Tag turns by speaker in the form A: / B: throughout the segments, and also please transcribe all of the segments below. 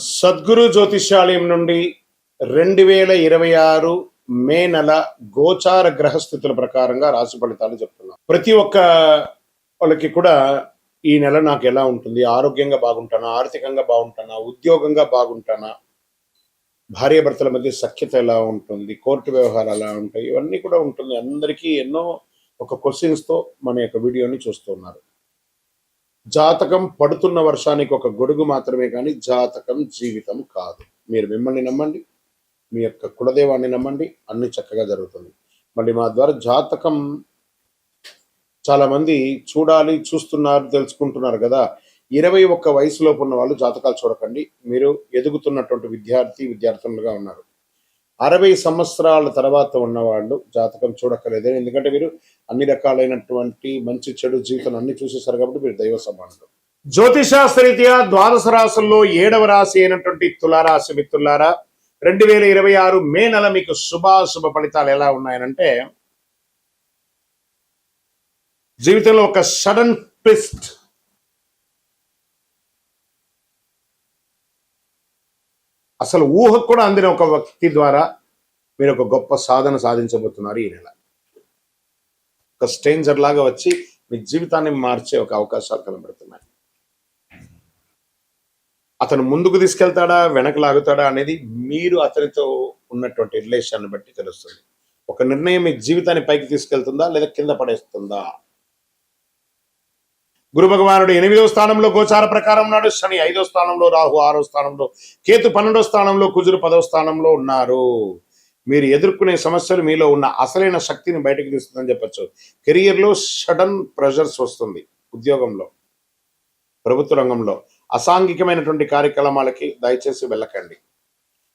A: సద్గురు జ్యోతిష్యాలయం నుండి 2026 మే నెల గోచార గ్రహస్థితుల ప్రకారంగా రాశి ఫలితాలు చెప్తున్నాం. ప్రతి ఒక్క వాళ్ళకి కూడా ఈ నెల నాకు ఎలా ఉంటుంది, ఆరోగ్యంగా బాగుంటానా, ఆర్థికంగా బాగుంటానా, ఉద్యోగంగా బాగుంటానా, భార్యాభర్తల మధ్య సఖ్యత ఎలా ఉంటుంది, కోర్టు వ్యవహారాలు ఎలా ఉంటాయి, ఇవన్నీ కూడా ఉంటుంది. అందరికీ ఎన్నో ఒక క్వశ్చన్స్తో మన యొక్క వీడియోని చూస్తున్నారు. జాతకం పడుతున్న వర్షానికి ఒక గొడుగు మాత్రమే కానీ జాతకం జీవితం కాదు. మీరు మిమ్మల్ని నమ్మండి, మీ యొక్క కులదేవాన్ని నమ్మండి, అన్ని చక్కగా జరుగుతుంది. మళ్ళీ మా ద్వారా జాతకం చాలా మంది చూడాలి, చూస్తున్నారు, తెలుసుకుంటున్నారు కదా. 21 వయసులోపు ఉన్న వాళ్ళు జాతకాలు చూడకండి. మీరు ఎదుగుతున్నటువంటి విద్యార్థులుగా ఉన్నారు. 60 సంవత్సరాల తర్వాత ఉన్నవాళ్ళు జాతకం చూడక్కర్లేదు. ఎందుకంటే మీరు అన్ని రకాలైనటువంటి మంచి చెడు జీవితం అన్ని చూసేసారు కాబట్టి మీరు దైవ సమానులు. జ్యోతిషాస్త్రరీత్యా ద్వాదశ రాశుల్లో 7వ రాశి అయినటువంటి తులారాశి మిత్రులారా, 2026 మే నెల మీకు శుభాశుభ ఫలితాలు ఎలా ఉన్నాయనంటే, జీవితంలో ఒక సడన్ ట్విస్ట్, అసలు ఊహకు కూడా అందిన ఒక వ్యక్తి ద్వారా మీరు ఒక గొప్ప సాధన సాధించబోతున్నారు. ఈ నెల ఒక స్ట్రేంజర్ లాగా వచ్చి మీ జీవితాన్ని మార్చే ఒక అవకాశాలు కనబడుతున్నాయి. అతను ముందుకు తీసుకెళ్తాడా, వెనక లాగుతాడా అనేది మీరు అతనితో ఉన్నటువంటి రిలేషన్ బట్టి తెలుస్తుంది. ఒక నిర్ణయం మీ జీవితాన్ని పైకి తీసుకెళ్తుందా లేదా కింద పడేస్తుందా? గురు భగవానుడు 8వ స్థానంలో గోచార ప్రకారం ఉన్నాడు. శని 5వ స్థానంలో, రాహు 6వ స్థానంలో, కేతు 12వ స్థానంలో, కుజుడు 10వ స్థానంలో ఉన్నారు. మీరు ఎదుర్కొనే సమస్యలు మీలో ఉన్న అసలైన శక్తిని బయటకు తీస్తుందని చెప్పచ్చు. కెరియర్లో సడన్ ప్రెషర్స్ వస్తుంది. ఉద్యోగంలో, ప్రభుత్వ రంగంలో అసాంఘికమైనటువంటి కార్యక్రమాలకి దయచేసి వెళ్ళకండి.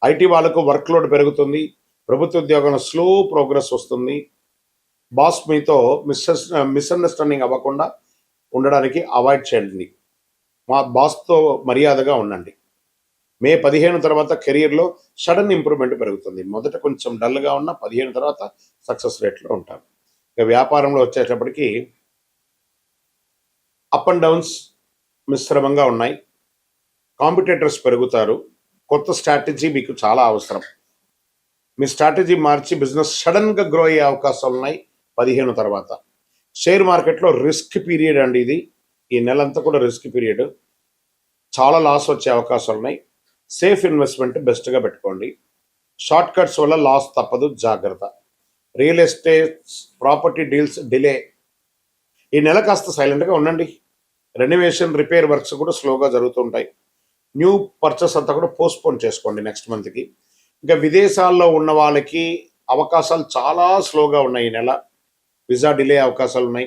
A: ఐటీ వాళ్ళకు వర్క్ లోడ్ పెరుగుతుంది. ప్రభుత్వ ఉద్యోగంలో స్లో ప్రోగ్రెస్ వస్తుంది. బాస్ మీతో మిస్అండర్స్టాండింగ్ అవ్వకుండా ఉండడానికి అవాయిడ్ చేయండి. మా బాస్తో మర్యాదగా ఉండండి. మే 15 తర్వాత కెరియర్లో సడన్ ఇంప్రూవ్మెంట్ పెరుగుతుంది. మొదట కొంచెం డల్గా ఉన్న 15 తర్వాత సక్సెస్ రేట్లో ఉంటారు. ఇక వ్యాపారంలో వచ్చేటప్పటికి అప్ అండ్ డౌన్స్ మిశ్రమంగా ఉన్నాయి. కాంపిటేటర్స్ పెరుగుతారు. కొత్త స్ట్రాటజీ మీకు చాలా అవసరం. మీ స్ట్రాటజీ మార్చి బిజినెస్ సడన్గా గ్రో అయ్యే అవకాశాలు ఉన్నాయి 15 తర్వాత. షేర్ మార్కెట్లో రిస్క్ పీరియడ్ అండి ఇది. ఈ నెలంతా కూడా రిస్క్ పీరియడ్. చాలా లాస్ వచ్చే అవకాశాలు ఉన్నాయి. సేఫ్ ఇన్వెస్ట్మెంట్ బెస్ట్గా పెట్టుకోండి. షార్ట్ కట్స్ వల్ల లాస్ తప్పదు, జాగ్రత్త. Real estate property deals delay. ఈ నెల కాస్త సైలెంట్గా ఉండండి. రెనోవేషన్ రిపేర్ వర్క్స్ కూడా స్లోగా జరుగుతుంటాయి. న్యూ పర్చేస్ అంతా కూడా పోస్ట్పోన్ చేసుకోండి నెక్స్ట్ మంత్కి. ఇంకా విదేశాల్లో ఉన్న వాళ్ళకి అవకాశాలు చాలా స్లోగా ఉన్నాయి. ఈ నెల వీసా డిలే అవకాశాలు ఉన్నాయి.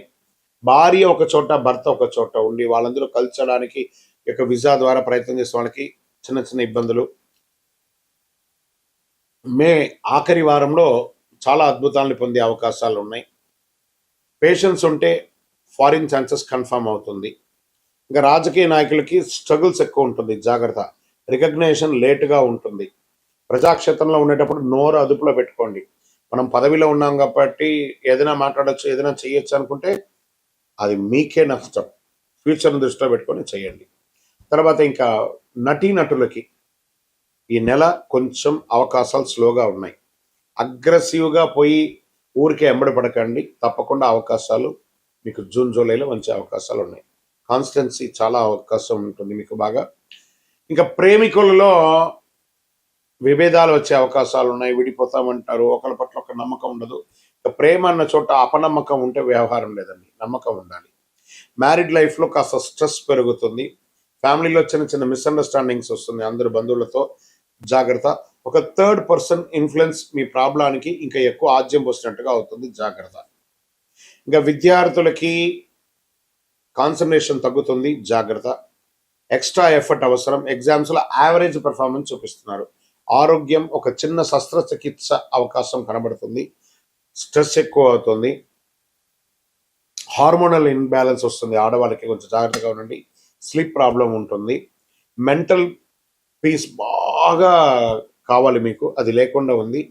A: భార్య ఒక చోట, భర్త ఒక చోట ఉండి వాళ్ళందరూ కలిసడానికి యొక్క వీసా ద్వారా ప్రయత్నం చేసే వాళ్ళకి చిన్న చిన్న ఇబ్బందులు. మే ఆఖరి వారంలో చాలా అద్భుతాలను పొందే అవకాశాలు ఉన్నాయి. పేషెన్స్ ఉంటే ఫారిన్ ఛాన్సెస్ కన్ఫర్మ్ అవుతుంది. ఇంకా రాజకీయ నాయకులకి స్ట్రగుల్స్ ఎక్కువ ఉంటుంది, జాగ్రత్త. రికగ్నేషన్ లేటుగా ఉంటుంది. ప్రజాక్షేత్రంలో ఉండేటప్పుడు నోరు అదుపులో పెట్టుకోండి. మనం పదవిలో ఉన్నాం కాబట్టి ఏదైనా మాట్లాడచ్చు, ఏదైనా చేయొచ్చు అనుకుంటే అది మీకే నష్టం. ఫ్యూచర్ని దృష్టిలో పెట్టుకొని చేయండి. తర్వాత ఇంకా నటీనటులకి ఈ నెల కొంచెం అవకాశాలు స్లోగా ఉన్నాయి. అగ్రెసివ్గా పోయి ఊరికే ఎంబడి పడకండి. తప్పకుండా అవకాశాలు మీకు జూన్ జూలైలో మంచి అవకాశాలు ఉన్నాయి. కాన్స్టెన్సీ చాలా అవకాశం ఉంటుంది మీకు బాగా. ఇంకా ప్రేమికులలో విభేదాలు వచ్చే అవకాశాలు ఉన్నాయి. విడిపోతామంటారు, ఒకరి పట్ల ఒక నమ్మకం ఉండదు. ప్రేమ అన్న చోట అపనమ్మకం ఉంటే వ్యవహారం లేదండి, నమ్మకం ఉండాలి. మ్యారీడ్ లైఫ్లో కాస్త స్ట్రెస్ పెరుగుతుంది. ఫ్యామిలీలో చిన్న చిన్న మిస్అండర్స్టాండింగ్స్ వస్తుంది అందరు బంధువులతో, జాగ్రత్త. ఒక థర్డ్ పర్సన్ ఇన్ఫ్లుయెన్స్ మీ ప్రాబ్లానికి ఇంకా ఎక్కువ ఆజ్యం పోసినట్టుగా అవుతుంది, జాగ్రత్త. ఇంకా విద్యార్థులకి కాన్సన్ట్రేషన్ తగ్గుతుంది, జాగ్రత్త. ఎక్స్ట్రా ఎఫర్ట్ అవసరం. ఎగ్జామ్స్లో యావరేజ్ పెర్ఫార్మెన్స్ చూపిస్తున్నారు. ఆరోగ్యం ఒక చిన్న శస్త్రచికిత్స అవకాశం కనబడుతుంది. స్ట్రెస్ ఎక్కువ అవుతుంది. హార్మోనల్ ఇన్బ్యాలెన్స్ వస్తుంది ఆడవాళ్ళకి, కొంచెం జాగ్రత్తగా ఉండండి. స్లీప్ ప్రాబ్లం ఉంటుంది. మెంటల్ పీస్ బాగా కావాలి మీకు, అది లేకుండా ఉంది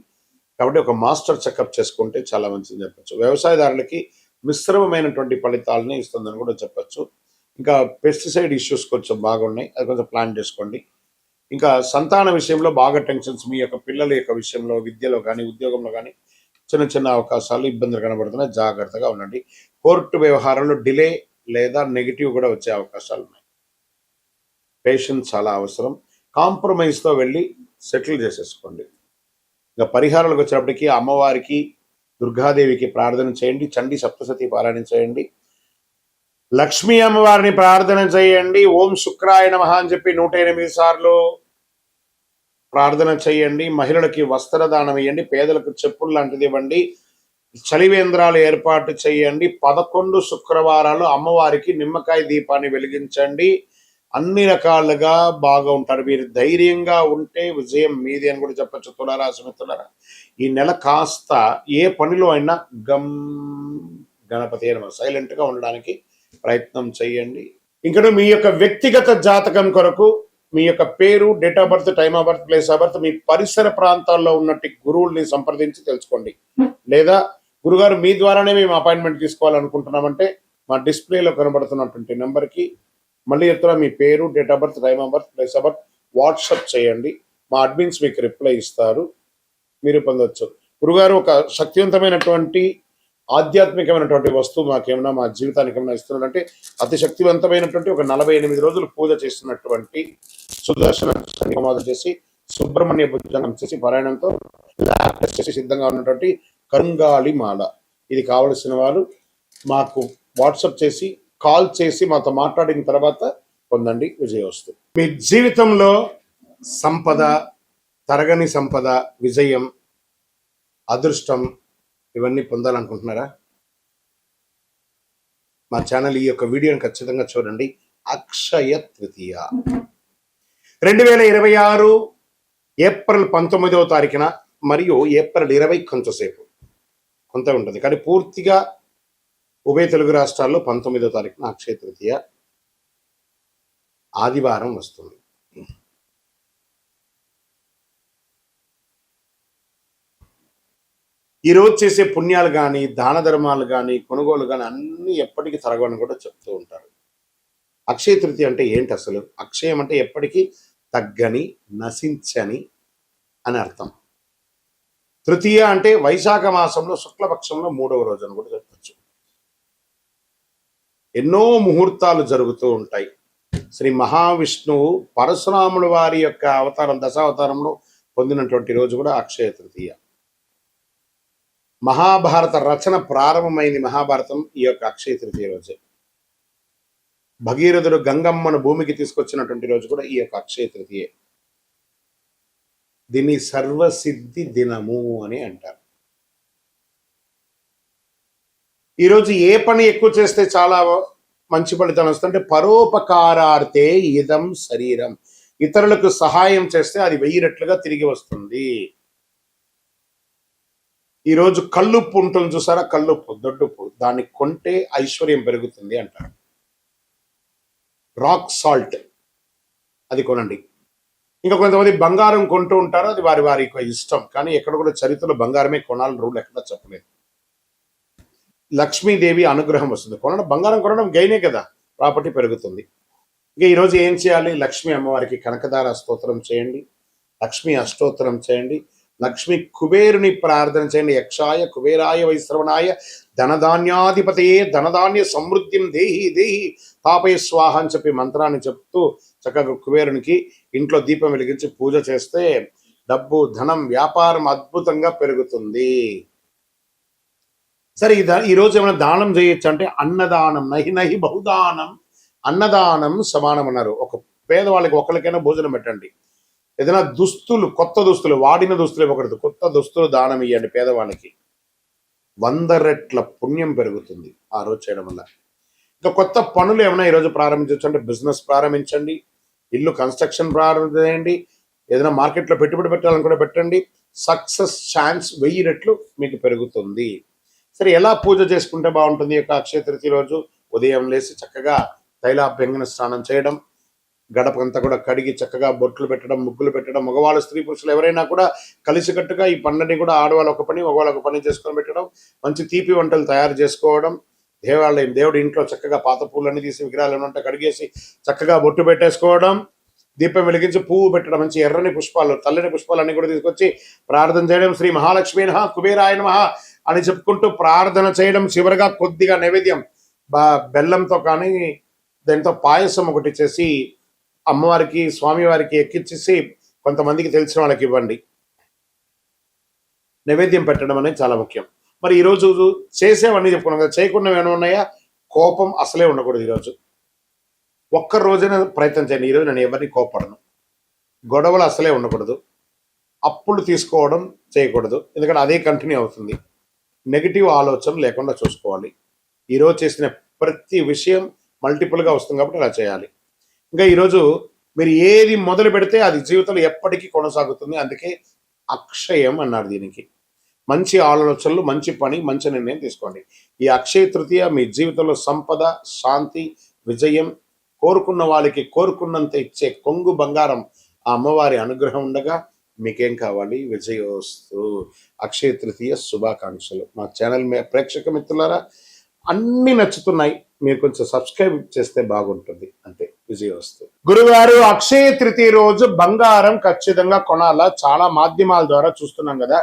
A: కాబట్టి ఒక మాస్టర్ చెకప్ చేసుకుంటే చాలా మంచిది చెప్పచ్చు. వ్యవసాయదారులకి మిశ్రమమైనటువంటి ఫలితాలని ఇస్తుందని కూడా చెప్పచ్చు. ఇంకా పెస్టిసైడ్ ఇష్యూస్ కొంచెం బాగున్నాయి, అది కొంచెం ప్లాన్ చేసుకోండి. ఇంకా సంతాన విషయంలో బాగా టెన్షన్స్, మీ యొక్క పిల్లల యొక్క విషయంలో, విద్యలో కానీ ఉద్యోగంలో కానీ చిన్న చిన్న అవకాశాలు, ఇబ్బందులు కనబడుతున్నాయి. జాగ్రత్తగా ఉండండి. కోర్టు వ్యవహారంలో డిలే లేదా నెగిటివ్ కూడా వచ్చే అవకాశాలు ఉన్నాయి. పేషెన్స్ చాలా అవసరం. కాంప్రమైజ్తో వెళ్ళి సెటిల్ చేసేసుకోండి. ఇంకా పరిహారాలకు వచ్చేటప్పటికి అమ్మవారికి, దుర్గాదేవికి ప్రార్థన చేయండి. చండీ సప్తశతి పారాయణ చేయండి. లక్ష్మీ అమ్మవారిని ప్రార్థన చేయండి. ఓం శుక్రాయ నమః అని చెప్పి 108 సార్లు ప్రార్థన చేయండి. మహిళలకి వస్త్రదానం ఇవ్వండి. పేదలకు చెప్పులు లాంటిది ఇవ్వండి. చలివేంద్రాలు ఏర్పాటు చేయండి. 11 శుక్రవారాలు అమ్మవారికి నిమ్మకాయ దీపాన్ని వెలిగించండి. అన్ని రకాలుగా బాగా ఉంటారు. మీరు ధైర్యంగా ఉంటే విజయం మీది అని కూడా చెప్పచ్చు. తులారాశి మిత్రులారా, ఈ నెల కాస్త ఏ పనిలో అయినా గణపతి సైలెంట్ గా ఉండడానికి ప్రయత్నం చేయండి. ఇంకా మీ యొక్క వ్యక్తిగత జాతకం కొరకు మీ యొక్క పేరు, date of birth, time of birth, place of birth, మీ పరిసర ప్రాంతాల్లో ఉన్నట్టు గురువుల్ని సంప్రదించి తెలుసుకోండి. లేదా గురుగారు మీ ద్వారానే మేము అపాయింట్మెంట్ తీసుకోవాలనుకుంటున్నామంటే మా డిస్ప్లేలో కనబడుతున్నటువంటి నెంబర్కి మళ్ళీ చెప్తున్నా, మీ పేరు, date of birth, time of birth, place of birth WhatsApp చేయండి. మా అడ్మిన్స్ మీకు రిప్లై ఇస్తారు, మీరు పొందవచ్చు. గురుగారు ఒక శక్తివంతమైనటువంటి ఆధ్యాత్మికమైనటువంటి వస్తువు మాకేమైనా మా జీవితానికి ఏమైనా ఇస్తున్నారంటే అతి శక్తివంతమైనటువంటి ఒక 48 రోజులు పూజ చేస్తున్నటువంటి సుదర్శన హోమాలు చేసి సుబ్రహ్మణ్య భుజంగం చేసి పారాయణంతో చేసి సిద్ధంగా ఉన్నటువంటి కరుంగాళి మాల. ఇది కావలసిన వారు మాకు వాట్సాప్ చేసి, కాల్ చేసి మాతో మాట్లాడిన తర్వాత పొందండి విజయోస్తు. మీ జీవితంలో సంపద, తరగని సంపద, విజయం, అదృష్టం ఇవన్నీ పొందాలనుకుంటున్నారా? మా ఛానల్ ఈ యొక్క వీడియోని ఖచ్చితంగా చూడండి. అక్షయ తృతీయ 2026 ఏప్రిల్ 19వ తారీఖున మరియు ఏప్రిల్ 20 కొంతసేపు కొంత ఉంటుంది, కానీ పూర్తిగా ఉభయ తెలుగు రాష్ట్రాల్లో 19వ తారీఖున అక్షయ తృతీయ ఆదివారం వస్తుంది. ఈరోజు చేసే పుణ్యాలు కానీ, దాన ధర్మాలు కానీ, కొనుగోలు కానీ అన్నీ ఎప్పటికీ తరగని కూడా చెప్తూ ఉంటారు. అక్షయ తృతీయ అంటే ఏంటి అసలు? అక్షయం అంటే ఎప్పటికీ తగ్గని, నశించని అని అర్థం. తృతీయ అంటే వైశాఖ మాసంలో శుక్లపక్షంలో 3వ రోజు అని కూడా చెప్పచ్చు. ఎన్నో ముహూర్తాలు జరుగుతూ ఉంటాయి. శ్రీ మహావిష్ణువు పరశురాముల వారి యొక్క అవతారం, దశావతారంలో పొందినటువంటి రోజు కూడా అక్షయ తృతీయ. మహాభారత రచన ప్రారంభమైంది, మహాభారతం ఈ యొక్క అక్షయ తృతీయ రోజే. భగీరథుడు గంగమ్మను భూమికి తీసుకొచ్చినటువంటి రోజు కూడా ఈ యొక్క అక్షయ తృతీయ. దీన్ని సర్వసిద్ధి దినము అని అంటారు. ఈరోజు ఏ పని ఎక్కువ చేస్తే చాలా మంచి ఫలితం వస్తుందంటే పరోపకారార్థే ఇదం శరీరం. ఇతరులకు సహాయం చేస్తే అది 1000 రెట్లుగా తిరిగి వస్తుంది. ఈరోజు కల్లుప్పు ఉంటుంది చూసారా, కల్లుప్పు, దొడ్డుప్పు, దాన్ని కొంటే ఐశ్వర్యం పెరుగుతుంది అంటారు. రాక్ సాల్ట్ అది కొనండి. ఇంకా కొంతమంది బంగారం కొంటూ ఉంటారు, అది వారి వారి ఇష్టం, కానీ ఎక్కడ కూడా చరిత్రలో బంగారమే కొనాలని రూల్ ఎక్కడ చెప్పలేదు. లక్ష్మీదేవి అనుగ్రహం వస్తుంది. బంగారం కొనడం గైనే కదా, ప్రాపర్టీ పెరుగుతుంది. ఇంకా ఈరోజు ఏం చేయాలి? లక్ష్మీ అమ్మవారికి కనకదార స్తోత్రం చేయండి, లక్ష్మీ అష్టోత్తరం చేయండి, లక్ష్మి కుబేరుని ప్రార్థన చేయండి. యక్షాయ కుబేరాయ వైశ్రవణాయ ధనధాన్యాధిపతయే ధనధాన్య సమృద్ధిం దేహి దేహి తాపయ స్వాహ అని చెప్పి మంత్రాన్ని చెప్తూ చక్కగా కుబేరునికి ఇంట్లో దీపం వెలిగించి పూజ చేస్తే డబ్బు, ధనం, వ్యాపారం అద్భుతంగా పెరుగుతుంది. సరే, ఈరోజు ఏమైనా దానం చేయొచ్చు అంటే అన్నదానం, నహి నహి బహుదానం, అన్నదానం సమానం అన్నారు. ఒక పేదవాళ్ళకి ఒకరికైనా భోజనం పెట్టండి. ఏదైనా దుస్తులు, కొత్త దుస్తులు, వాడిన దుస్తులు ఇవ్వకూడదు, కొత్త దుస్తులు దానం ఇవ్వండి పేదవాళ్ళకి. 100 రెట్ల పుణ్యం పెరుగుతుంది ఆ రోజు చేయడం వల్ల. ఇంకా కొత్త పనులు ఏమైనా ఈరోజు ప్రారంభించవచ్చు అంటే బిజినెస్ ప్రారంభించండి, ఇల్లు కన్స్ట్రక్షన్ ప్రారంభించండి, ఏదైనా మార్కెట్లో పెట్టుబడి పెట్టాలని కూడా పెట్టండి. సక్సెస్ ఛాన్స్ 1000 రెట్లు మీకు పెరుగుతుంది. సరే, ఎలా పూజ చేసుకుంటే బాగుంటుంది? యొక్క అక్షయ తృతీయ రోజు ఉదయం లేచి చక్కగా తైలాభ్యంగన స్నానం చేయడం, గడపంతా కూడా కడిగి చక్కగా బొట్లు పెట్టడం, ముగ్గులు పెట్టడం, మగవాళ్ళు, స్త్రీ పురుషులు ఎవరైనా కూడా కలిసికట్టుగా ఈ పనులని కూడా ఆడవాళ్ళు ఒక పని, మగవాళ్ళు ఒక పని చేసుకొని పెట్టడం, మంచి తీపి వంటలు తయారు చేసుకోవడం, దేవుడి ఇంట్లో చక్కగా పాత పూలన్నీ తీసి విగ్రహాలు ఏమంటే కడిగేసి చక్కగా బొట్టు పెట్టేసుకోవడం, దీపం వెలిగించి పువ్వు పెట్టడం, మంచి ఎర్రని పుష్పాలు, తెల్లని పుష్పాలు అన్ని కూడా తీసుకొచ్చి ప్రార్థన చేయడం, శ్రీ మహాలక్ష్మీ నమః కుబేరాయ నమః అని చెప్పుకుంటూ ప్రార్థన చేయడం. చివరిగా కొద్దిగా నైవేద్యం బెల్లంతో కానీ దాంతో పాయసం ఒకటి చేసి అమ్మవారికి స్వామివారికి ఎక్కించేసి కొంతమందికి తెలిసిన వాళ్ళకి ఇవ్వండి. నైవేద్యం పెట్టడం అనేది చాలా ముఖ్యం. మరి ఈరోజు చేసేవన్నీ చెప్పుకున్నాం కదా, చేయకుండా ఏమైనా ఉన్నాయా? కోపం అసలే ఉండకూడదు. ఈరోజు ఒక్క రోజైనా ప్రయత్నం చేయండి. ఈరోజు నేను ఎవరిని కోపడను, గొడవలు అసలే ఉండకూడదు, అప్పులు తీసుకోవడం చేయకూడదు, ఎందుకంటే అదే కంటిన్యూ అవుతుంది. నెగిటివ్ ఆలోచన లేకుండా చూసుకోవాలి. ఈరోజు చేసిన ప్రతి విషయం మల్టిపుల్గా వస్తుంది కాబట్టి అలా చేయాలి. ఇంకా ఈరోజు మీరు ఏది మొదలు పెడితే అది జీవితంలో ఎప్పటికీ కొనసాగుతుంది. అందుకే అక్షయం అన్నారు దీనికి. మంచి ఆలోచనలు, మంచి పని, మంచి నిర్ణయం తీసుకోండి. ఈ అక్షయ తృతీయ మీ జీవితంలో సంపద, శాంతి, విజయం, కోరుకున్న వాళ్ళకి కోరుకున్నంత ఇచ్చే కొంగు బంగారం ఆ అమ్మవారి అనుగ్రహం ఉండగా మీకేం కావాలి? విజయోస్తు. అక్షయ తృతీయ శుభాకాంక్షలు. మా ఛానల్ ప్రేక్షక మిత్రులారా, అన్ని నచ్చుతున్నాయి, మీరు కొంచెం సబ్స్క్రైబ్ చేస్తే బాగుంటుంది. అంతే. విజయోస్తు. గురుగారు, అక్షయ తృతీయ రోజు బంగారం ఖచ్చితంగా కొనాలా? చాలా మాధ్యమాల ద్వారా చూస్తున్నాం కదా.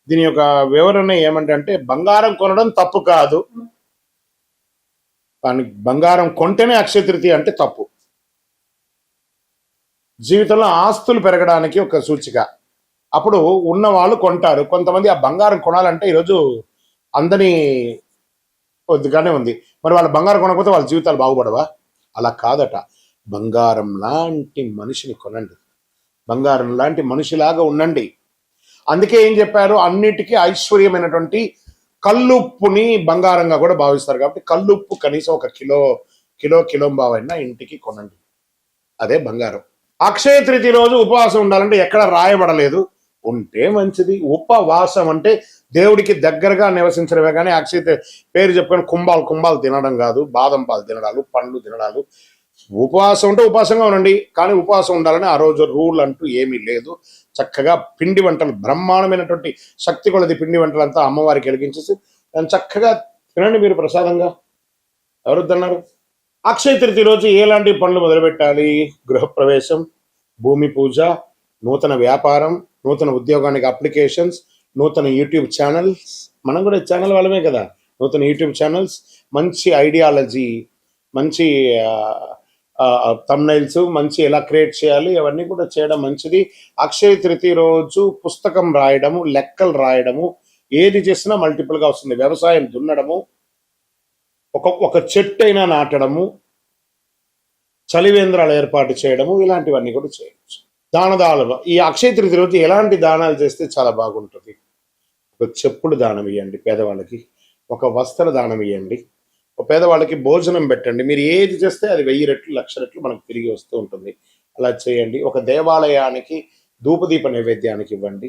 A: దీని యొక్క వివరణ ఏమంటే బంగారం కొనడం తప్పు కాదు, కానీ బంగారం కొంటేనే అక్షయ తృతీయ అంటే తప్పు. జీవితంలో ఆస్తులు పెరగడానికి ఒక సూచిక. అప్పుడు ఉన్న వాళ్ళు కొంటారు. కొంతమంది ఆ బంగారం కొనాలంటే ఈరోజు అందని కొద్దిగానే ఉంది. మరి వాళ్ళ బంగారం కొనకపోతే వాళ్ళ జీవితాలు బాగుపడవా? అలా కాదట. బంగారం లాంటి మనిషిని కొనండి, బంగారం లాంటి మనిషిలాగా ఉండండి. అందుకే ఏం చెప్పారు? అన్నిటికీ ఐశ్వర్యమైనటువంటి కల్లుప్పుని బంగారంగా కూడా భావిస్తారు. కాబట్టి కల్లుప్పు కనీసం ఒక కిలో బావైనా ఇంటికి కొనండి. అదే బంగారం. అక్షయ తృతీయ రోజు ఉపవాసం ఉండాలంటే ఎక్కడ రాయబడలేదు, ఉంటే మంచిది. ఉపవాసం అంటే దేవుడికి దగ్గరగా నివసించడమే, కానీ అక్షయ పేరు చెప్పుకొని కుంభాలు తినడం కాదు, బాదం పాలు తినడాలు, పండ్లు తినడాలు. ఉపవాసం ఉంటే ఉపవాసంగా ఉండండి, కానీ ఉపవాసం ఉండాలని ఆ రోజు రూల్ అంటూ ఏమీ లేదు. చక్కగా పిండి వంటలు, బ్రహ్మాండమైనటువంటి శక్తి కొలది పిండి వంటలంతా అమ్మవారికి వెలిగించేసి దాన్ని చక్కగా తినండి మీరు ప్రసాదంగా. ఎవరొద్దన్నారు? అక్షయ తృతీయ రోజు ఎలాంటి పనులు మొదలుపెట్టాలి? గృహప్రవేశం, భూమి పూజ, నూతన వ్యాపారం, నూతన ఉద్యోగానికి అప్లికేషన్స్, నూతన యూట్యూబ్ ఛానల్స్. మనం కూడా ఛానల్ వాళ్ళమే కదా. నూతన యూట్యూబ్ ఛానల్స్, మంచి ఐడియాలజీ, మంచి థంబ్నైల్స్, మంచి ఎలా క్రియేట్ చేయాలి అవన్నీ కూడా చేయడం మంచిది. అక్షయ తృతీయ రోజు పుస్తకం రాయడము, లెక్కలు రాయడము, ఏది చేసినా మల్టిపుల్గా వస్తుంది. వ్యవసాయం దున్నడము, ఒక చెట్టు అయినా నాటడము, చలివేంద్రాలు ఏర్పాటు చేయడము, ఇలాంటివన్నీ కూడా చేయవచ్చు. దానాలు ఈ అక్షయ తృతీయ రోజు ఎలాంటి దానాలు చేస్తే చాలా బాగుంటుంది? ఒక చెప్పులు దానం ఇవ్వండి పేదవాళ్ళకి, ఒక వస్త్ర దానం ఇవ్వండి, ఒక పేదవాళ్ళకి భోజనం పెట్టండి. మీరు ఏది చేస్తే అది 1000 రెట్లు 1,00,000 రెట్లు మనకు తిరిగి వస్తూ ఉంటుంది. అలా చేయండి. ఒక దేవాలయానికి ధూపదీప నైవేద్యానికి ఇవ్వండి.